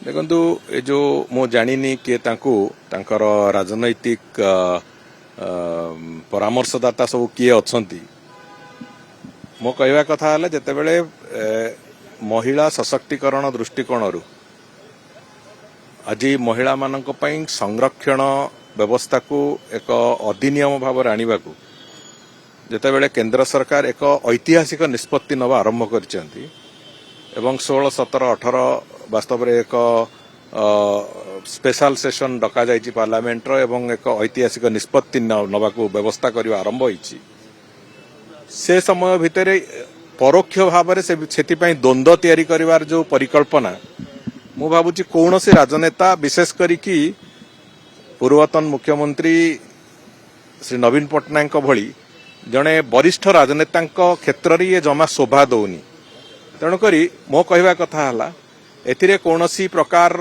देखु ये जो मु जानी किए तांकर राजनैतिक परामर्शदाता सब किए अच्छा मो कहवा कथा है जिते बड़े महिला सशक्तिकरण दृष्टिकोण आज महिला मानक पई संरक्षण व्यवस्था को एक अधिनियम भाव आने को जिते बड़े केंद्र सरकार एक ऐतिहासिक निष्पत्ति नवा आरंभ कर 16, 17, 18 वास्तव में एक स्पेशल सेशन डका जाइछि पार्लियामेंट रो एवं एक ऐतिहासिक निष्पत्ति नवा को व्यवस्था करबा आरंभ होइछि। से समय भितर परोक्ष भाव से द्वंद्व तैयारी करिवार जो परिकल्पना मु भाबुछि कौनसी राजनेता विशेष करिकी पूर्वतन मुख्यमंत्री श्री नवीन पट्टनायक भली जड़े वरिष्ठ राजनेता क्षेत्र में ये जमा शोभा दौनी तेणुक मो कहवा कथा है कौनसी प्रकार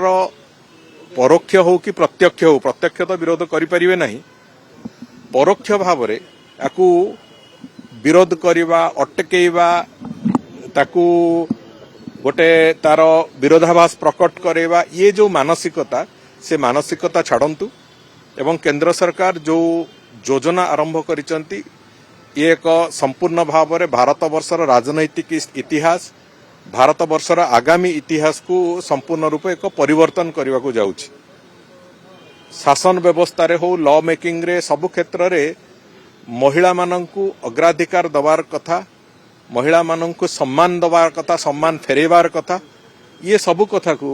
परोक्ष हो कि प्रत्यक्ष तो विरोध करें ना परोक्ष भाव याकू विरोध करवा अटकेवा ताकू गोटे तार विरोधाभास प्रकट करवा ये जो मानसिकता से मानसिकता छाड़ंतु एवं केंद्र सरकार जो योजना आरंभ करिसंती ये एक संपूर्ण भाव में भारत वर्षर राजनैतिक इतिहास भारत वर्षर आगामी इतिहास को संपूर्ण रूप एक परिवर्तन करने को जाउछि। शासन व्यवस्था रे हो लॉ मेकिंग रे सब क्षेत्र रे महिला माननकु अग्राधिकार दबार कथा महिला माननकु सम्मान दबार कथा सम्मान फेरेबार कथा ये सब कथा को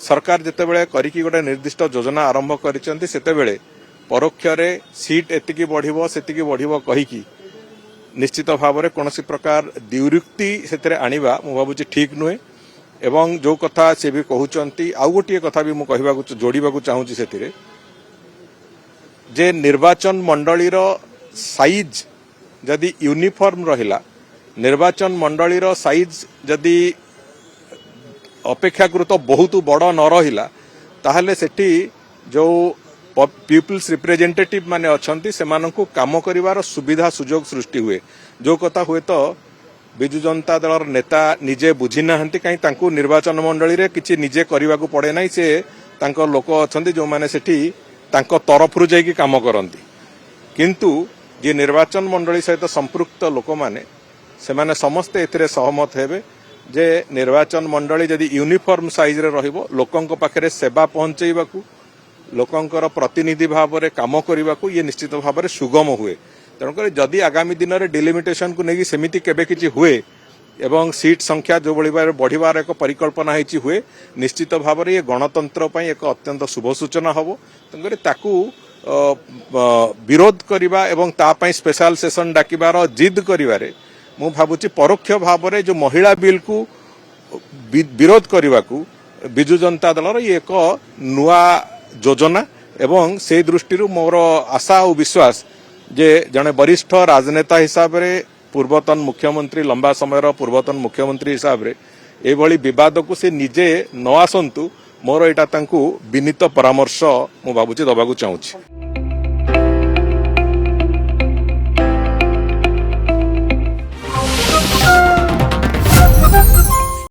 सरकार जिते बड़े करिकी गोटे निर्दिष्ट योजना आरंभ करिसंती सेते बेले परोक्ष रे सीट एतिकी बढ़िबो सेतिकी बढ़िबो कहिकी निश्चित भाव में कौन प्रकार द्युरुक्ति से आनिबा मु भाबुछि ठीक नुहे एवं जो कथा से भी कहउचंती आउ गोटे कथा भी मु कहबाकू जोड़ीबाकू चाहूछि सेतिरे जे निर्वाचन मंडलीर साइज जदि यूनिफॉर्म रहिला निर्वाचन मंडलीर साइज जदि अपेक्षाकृत बहुत बड़ न रहिला ताहले सेठी जो पीपुल्स रिप्रेजेंटेटिव माने अछंती सेमानंकु काम करिवार सुविधा सुजोग सृष्टि हुए जो कथा हुए तो बिजु जनता दलर नेता निजे बुझी नाहंती कहीं तांकु निर्वाचन मंडली रे किछि निजे करिवाकू पड़े नाही से तांको लोक अछंती जो माने सेठी तांको तरफरु जाईकी काम करंती किंतु जे निर्वाचन मंडली सहित संपृक्त लोक माने सेमाने समस्त एथिरे सहमत हेबे जे निर्वाचन मंडली जदि यूनिफॉर्म साइज रे रहिबो लोकंक पाखरे सेवा पहुंचेइबाकू लोकंकर प्रतिनिधि भाव में काम करने को ये निश्चित भाव में सुगम हुए तेणुक जदि आगामी दिन में डिलिमिटेशन को लेकिन सेमिति केबे किछि हुए एवं सीट संख्या जो बढ़िबार एक परिकल्पना होती हुए निश्चित भाव में ये गणतंत्र पई एक अत्यंत शुभ सूचना हम तेणुक ताकू विरोध करवा एवं तापई स्पेशल सेशन डाकिबार जिद करिवारे मु भाबुछि परोक्ष भाव में जो महिला बिल को विरोध करने को बिजु जनता दलर ये एक नुआ योजना एवं से दृष्टि मोर आशा और विश्वास जे जने वरिष्ठ राजनेता हिसाब रे पूर्वतन मुख्यमंत्री लंबा समय पूर्वतन मुख्यमंत्री हिसाब रे एभली विवाद को से निजे न आसंतु मोर एटा तांकु विनीत परामर्श मु भाबुछि दबाकू चाहूछि।